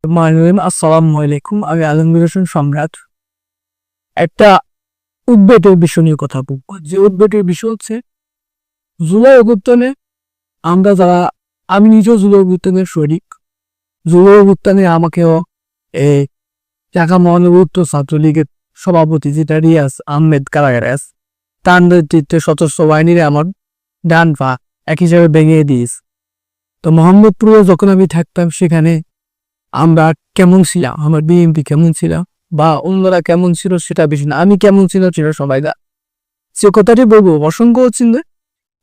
আসসালামু আলাইকুম। আমি আলমগীর হোসেন সম্রাট। একটা উদ্বেগের বিষয় নিয়ে কথা বলবো। যে উদ্বেগের বিষয় হচ্ছে জুলাই অভ্যুত্থানে আমরা যারা, আমি নিজেও জুলাই অভ্যুত্থানের শরিক। জুলাই অভ্যুত্থানে আমাকেও এই ঢাকা মহানগর উত্তর ছাত্রলীগের সভাপতি যেটা রিয়াজ আহমেদ কারাগারাস, তার নেতৃত্বে সশস্ত্র বাহিনীরা আমার ডান পা এক হিসাবে ভেঙে দিয়েছে। তো মোহাম্মদপুরে যখন আমি থাকতাম সেখানে আমরা কেমন ছিলাম, আমার বিএনপি কেমন ছিল বা অন্যরা কেমন ছিল সেটা বেশি না, আমি কেমন ছিল সেটা সবাই দা যে কথাটি বলবো অসংখ্য চিহ্ন।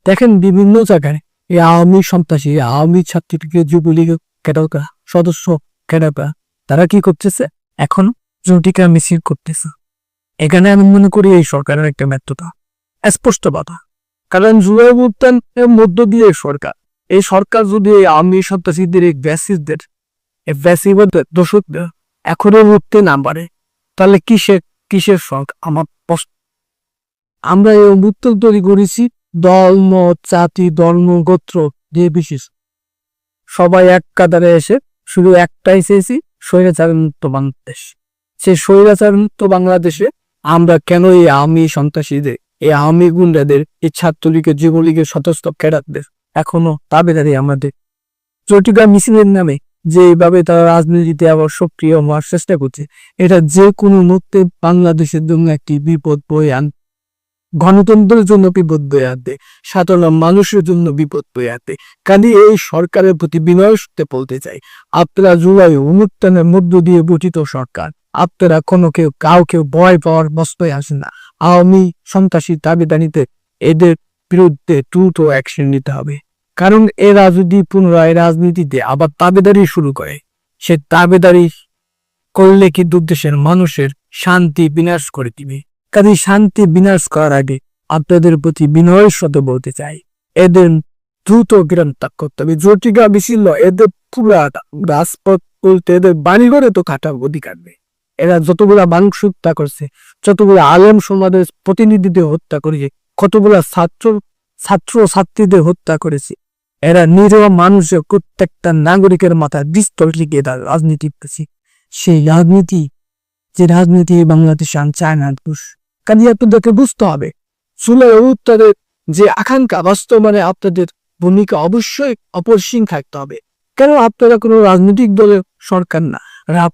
দেখেন বিভিন্ন জায়গায় এই আওয়ামী সন্ত্রাসী, আওয়ামী ছাত্রলীগের, যুবলীগের ক্যাডাররা, সদস্য ক্যাডাররা, তারা কি করতেছে? এখন জটিকা মিছিল করতেছে। এখানে আমি মনে করি এই সরকারের একটা ব্যর্থতা, স্পষ্ট কথা। কারণ জুলাই অভ্যুত্থানের মধ্য দিয়ে এই সরকার যদি এই আওয়ামী সন্ত্রাসীদের, এই ব্যাসিসদের, দোষকদের এখনো উঠতে না পারে, তাহলে কিসের শখ? আমার প্রশ্ন। আমরা এই অভ্যুত্থান তৈরি করেছি দল, মত, জাতি, ধর্ম, গোত্র দিয়ে বিশেষ সবাই এক কাতারে এসে শুধু একটাই চেয়েছি, স্বৈরাচার মুক্ত বাংলাদেশ। সেই স্বৈরাচার মুক্ত বাংলাদেশে আমরা কেন এই আওয়ামী সন্ত্রাসীদের, এই আওয়ামী গুন্ডাদের, এই ছাত্রলীগের, যুবলীগের সদস্য ক্যাডারদের এখনো দাবিদারি আমাদের জটিকা মিছিলের নামে যেভাবে তারা রাজনীতিতে আবার সক্রিয় হওয়ার চেষ্টা করছে, এটা যে কোনো মুহূর্তে বাংলাদেশের জন্য একটি বিপদ বয়ে আন, গণতন্ত্রের জন্য বিপদ বয়ে আনতে, সাধারণ মানুষের জন্য বিপদ বয়ে আনতে। কাজে এই সরকারের প্রতি বিনয়ের সাথে বলতে চাই, আপনারা জুলাই অনুষ্ঠানের মধ্য দিয়ে গঠিত সরকার, আপনারা কাউকে ভয় পাওয়ার বস্তায় আসেন না। আওয়ামী সন্ত্রাসী দাবিদারিতে এদের বিরুদ্ধে দ্রুত অ্যাকশন নিতে হবে। কারণ এরা যদি পুনরায় রাজনীতিতে আবার দাবিদারি শুরু করে, সে দাবিদারি করলে কিন্তু দেশের মানুষের শান্তি বিনাশ করে দিবে। কাজে শান্তি বিনাশ করার আগে আপনাদের প্রতি বিনয়ের সাথে বলতে চাই, এদের দ্রুত গ্রেফতার করতে হবে। জটিকা মিছিল এদের পুরা রাজপথ বলতে এদের বাড়িঘরে তো কাটার অধিকার নেই। এরা যতগুলা মানুষ হত্যা করছে, যতগুলো আলেম সমাজের প্রতিনিধিদের হত্যা করেছে, কতগুলা ছাত্রীদের হত্যা করেছে, এরা নিরীহ মানুষের প্রত্যেকটা নাগরিকের মাথায় পিস্তল ঠেকিয়ে তার রাজনীতি করছে। সেই রাজনীতি, যে রাজনীতি বাংলাদেশে চায় না দোষ। কাজে আপনাদেরকে বুঝতে হবে জুলাই অভ্যুত্থানের যে আকাঙ্ক্ষা বাস্তবায়নে আপনাদের ভূমিকা অবশ্যই অপরিসীম থাকতে হবে। কেন? আপনারা কোনো রাজনৈতিক দলের সরকার না,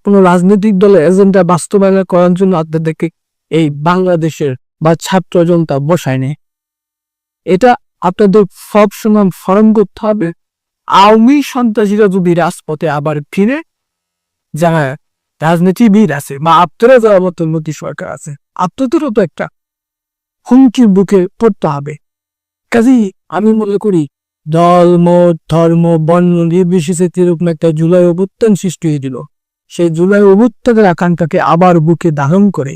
কোনো রাজনৈতিক দলের এজেন্ডা বাস্তবায়ন করার জন্য আপনাদেরকে এই বাংলাদেশের বা ছাত্র জনতা বসায় নেয়। এটা আপনাদের সবসময় স্মরণ করতে হবে। আওয়ামী সন্ত্রাসীরা যদি রাজপথে আবার ফিরে, যারা রাজনীতিবিদ আছে বা আপনারা যারা বর্তমানে সরকার আছে, আপনাদেরও তো একটা হুমকির বুকে পড়তে হবে। কাজেই আমি মনে করি দল, মত, ধর্ম, বর্ণ নির্বিশেষে এরকম একটা জুলাই অভ্যুত্থান সৃষ্টি হয়েছিল। সেই জুলাই অভ্যুত্থানের আকাঙ্ক্ষাকে আবার বুকে ধারণ করে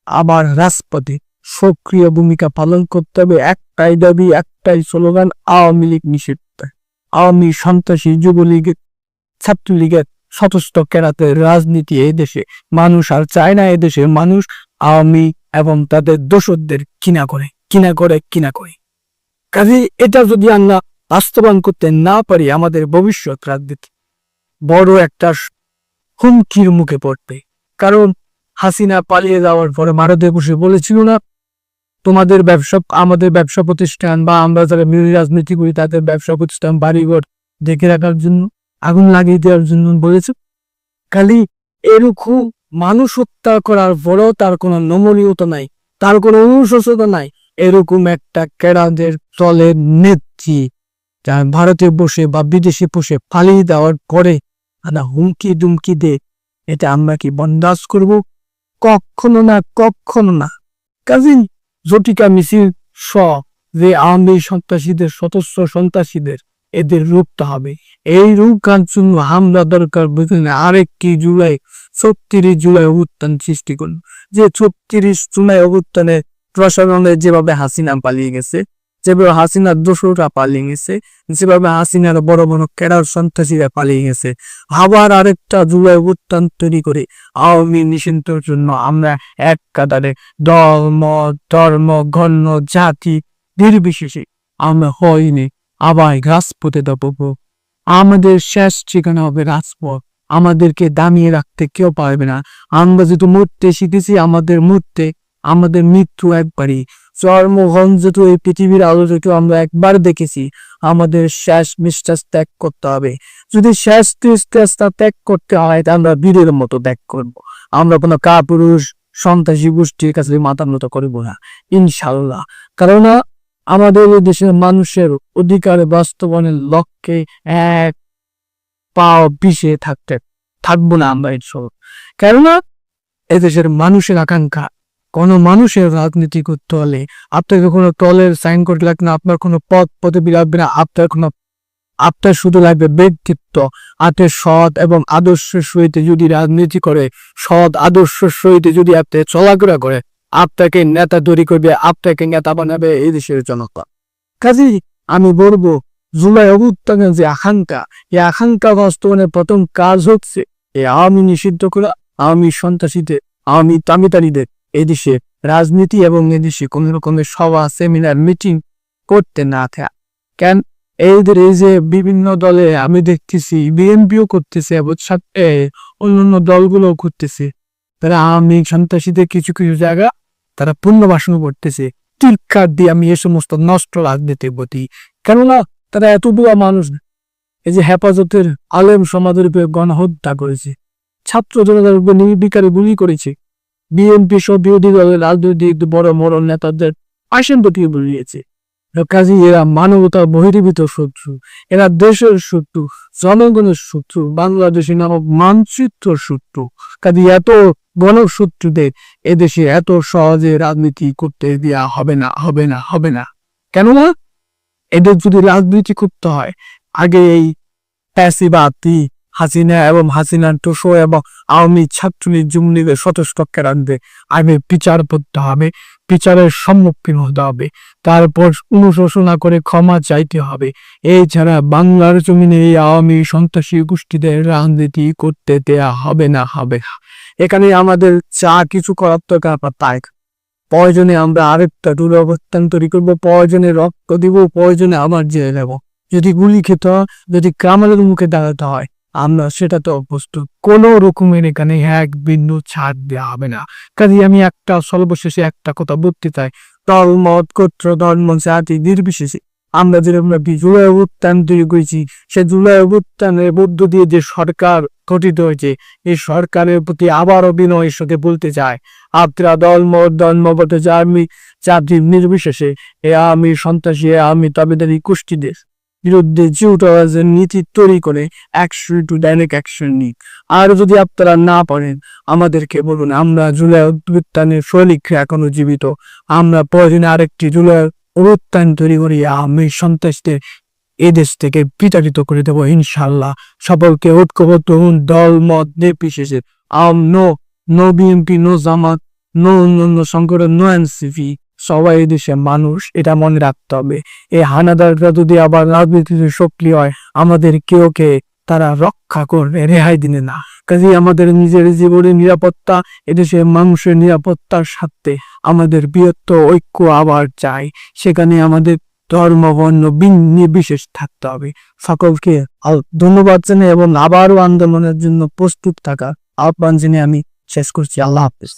আবার রাজপথে সক্রিয় ভূমিকা পালন করতে হবে। একটাই দাবি, একটাই স্লোগান, আওয়ামী লীগ নিষিদ্ধ। আওয়ামী সন্ত্রাসী, যুবলীগের, ছাত্রলীগের সশস্ত্র কেরাতে রাজনীতি এই দেশে মানুষ আর চায় না। এদেশের মানুষ আওয়ামী এবং তাদের দোসরদের কিনা করে। কাজে এটা যদি আমরা বাস্তবায়ন করতে না পারি, আমাদের ভবিষ্যৎ রাজনীতি বড় একটা হুমকির মুখে পড়বে। কারণ হাসিনা পালিয়ে যাওয়ার পরে ভারতে বসে বলেছিল না, তোমাদের ব্যবসা, আমাদের ব্যবসা প্রতিষ্ঠান বা আমরা যারা মিলি রাজনীতি করি তাদের ব্যবসা প্রতিষ্ঠান, বাড়িঘর দেখে রাখার জন্য, আগুন লাগিয়ে দেওয়ার জন্য বলেছে। খালি এরকম মানুষ হত্যা করার পরেও তার কোনো নমনীয়তা নাই, তার কোনো অনুশোচনা নাই। এরকম একটা ক্যাডারদের দলের নেত্রী যারা ভারতে বসে বা বিদেশে বসে পালিয়ে দেওয়ার পরে হুমকি দুমকি দে, এটা আমরা কি বরদাস্ত করব? কখনো না। কাজী জটিকা মিছিল যে আওয়ামী সন্ত্রাসীদের, সদস্য সন্ত্রাসীদের, এদের রুখতে হবে। এই রুখার জন্য আমরা দরকার বুঝলেন আরেকটি 36 জুলাই অভ্যুত্থান সৃষ্টি করল। যে 36 জুলাই অভ্যুত্থানে প্রশাসনের যেভাবে হাসিনা পালিয়ে গেছে, যেভাবে হাসিনার দোসররা পালিয়ে গেছে, যেভাবে হাসিনার বড় বড় ক্যাডার সন্ত্রাসীরা পালিয়ে গেছে, আবার আরেকটা জুলাই অভ্যুত্থান তৈরি করে আওয়ামী নিষিদ্ধের জন্য আমরা এক কাতারে দল, মত, ধর্ম, গণ্য, জাতি নির্বিশেষে আমরা হয়নি আবার রাজপথে দাঁড়াবো। আমাদের শেষ ঠিকানা হবে রাজপথ। আমাদেরকে দামিয়ে রাখতে কেউ পারবে না। আমরা যেহেতু মরতে শিখেছি, আমাদের মৃত্যু একবারই। জন্মগ্রহণ যেহেতু এই পৃথিবীর আলো যেহেতু আমরা একবার দেখেছি, আমাদের শেষ নিঃশ্বাস ত্যাগ করতে হবে। যদি শেষ নিঃশ্বাসটা ত্যাগ করতে হয়, তা আমরা বীরের মতো ত্যাগ করব। আমরা কোনো কাপুরুষ সন্ত্রাসী গোষ্ঠীর কাছে মাথা নত করবো না, ইনশাল্লাহ। কারণ আমাদের এই দেশের মানুষের অধিকার বাস্তবায়নের লক্ষ্যে এক পাও পিছিয়ে থাকবো না আমরা এসব। কেননা এদেশের মানুষের আকাঙ্ক্ষা, কোনো মানুষের রাজনীতি করতে হলে আপনাকে কোনো দলের সাইন করতে লাগবে না, আপনার কোনো পদবি লাগবে না, আপনার শুধু লাগবে ব্যক্তিত্ব। আপনি সৎ এবং আদর্শের সহিত যদি রাজনীতি করে, সৎ আদর্শের সহিত যদি আপনি চলাফেরা করে, আপনাকে নেতা তৈরি করবে, আপনাকে নেতা বানাবে এই দেশের জনতা। কাজেই আমি বলবো, জুলাই অভ্যুত্থানের যে আকাঙ্ক্ষা, এই আকাঙ্ক্ষা বাস্তবায়নের প্রথম কাজ হচ্ছে এই আওয়ামী নিষিদ্ধ করা, আওয়ামী সন্ত্রাসীদের, আওয়ামী তামিতারিদের এদেশে রাজনীতি এবং এদেশে কোন রকমের সভা সেমিনার মিটিং করতে না থাকা। কেন এদের এই যে বিভিন্ন দলে আমি দেখতেছি, বিএনপিও করতেছে এবং সাথে অন্যান্য দলগুলো করতেছে, তারা আওয়ামী সন্ত্রাসীদের কিছু কিছু জায়গা তারা পুনর্বাসন করতেছে। চিৎকার দিয়ে আমি এ সমস্ত নষ্ট রাজনীতির প্রতি। কেননা তারা এত বুয়া মানুষ। এই যে হেফাজতের আলেম সমাজের উপরে গণহত্যা করেছে, ছাত্র জনতার উপর নির্বিকারে গুলি করেছে, বিএনপি সব বিরোধী দলের রাজনৈতিক বড় বড় নেতাদের পাশের প্রতি বলিয়েছে। কাজী এরা মানবতার বহির্ভূত শত্রু, এরা দেশের শত্রু, জনগণের শত্রু, বাংলাদেশের নামক মানচিত্র শত্রু। কাজী এত গণশত্রুদের এদেশে এত সহজে রাজনীতি করতে দেওয়া হবে না। কেননা এদের যদি রাজনীতি করতে হয়, আগে এই প্যাসিবাদী হাসিনা এবং হাসিনার টোসো এবং আওয়ামী ছাত্রলীগ যুবলীগের সতস্টককে রাখবে, আগে বিচার করতে হবে, বিচারের সম্মুখীন হতে হবে, তারপর অনুশোচনা করে ক্ষমা চাইতে হবে। এছাড়া বাংলার জমিনে এই আওয়ামী সন্ত্রাসী গোষ্ঠীদের রাজনীতি করতে দেয়া হবে না। এখানে আমাদের যা কিছু করার দরকার তাই, প্রয়োজনে আমরা আরেকটা দুরবস্থান তৈরি করবো, প্রয়োজনে রক্ত দিব, প্রয়োজনে আবার জেলে নেব। যদি গুলি খেতে হয়, যদি কামালের মুখে দাঁড়াতে হয়, আমরা সেটা তো প্রস্তুত। কোনো রকমের এখানে এক বিন্দু ছাড় দেওয়া হবে না। কাজে আমি সর্বশেষে একটা কথা বলতে চাই, দল মত গোত্র ধর্ম জাতি নির্বিশেষে আমরা যেরকম জুলাই অভ্যুত্থান তৈরি করেছি, সে জুলাই অভ্যুত্থানের মধ্য দিয়ে যে সরকার গঠিত হয়েছে, এই সরকারের প্রতি আবারও বিনয়ের সাথে বলতে চাই, আপনারা দল মত ধর্মগত জাতি নির্বিশেষে আমি সন্ত্রাসী আমি তাবেদারি গোষ্ঠীদের বিরুদ্ধে জিউটাওয়াজের নীতি তৈরি করে ডাইরেক্ট অ্যাকশন নিক। আর যদি আপনারা না পারেন আমাদেরকে বলুন, আমরা জুলাই অভ্যুত্থানের সৈনিকরা এখনো জীবিত, আমরা প্রয়োজনে আরেকটি জুলাই অভ্যুত্থান তৈরি করি, আমি সন্ত্রাসীদের এদেশ থেকে বিতাড়িত করে দেবো ইনশাল্লাহ। সকলকে ঐক্যবদ্ধ হন, দল মত নির্বিশেষে। নো বিএনপি, নো জামাত, নো অন্যান্য সংগঠন, নো এনসিপি, সবাই এই দেশের মানুষ, এটা মনে রাখতে হবে। এই হানাদাররা যদি আবার রাজনীতিতে সক্রিয় হয়, আমাদের কেউকে তারা রক্ষা করবে, রেহাই দিনে না। কাজে আমাদের নিজের জীবনের নিরাপত্তা, এদেশের মানুষের নিরাপত্তার সাথে আমাদের বৃহত্তর ঐক্য আবার চাই। সেখানে আমাদের ধর্ম বর্ণ নির্বিশেষ থাকতে হবে। সকলকে ধন্যবাদ জানাই এবং আবারও আন্দোলনের জন্য প্রস্তুত থাকা আহ্বান জেনে আমি শেষ করছি। আল্লাহ হাফেজ।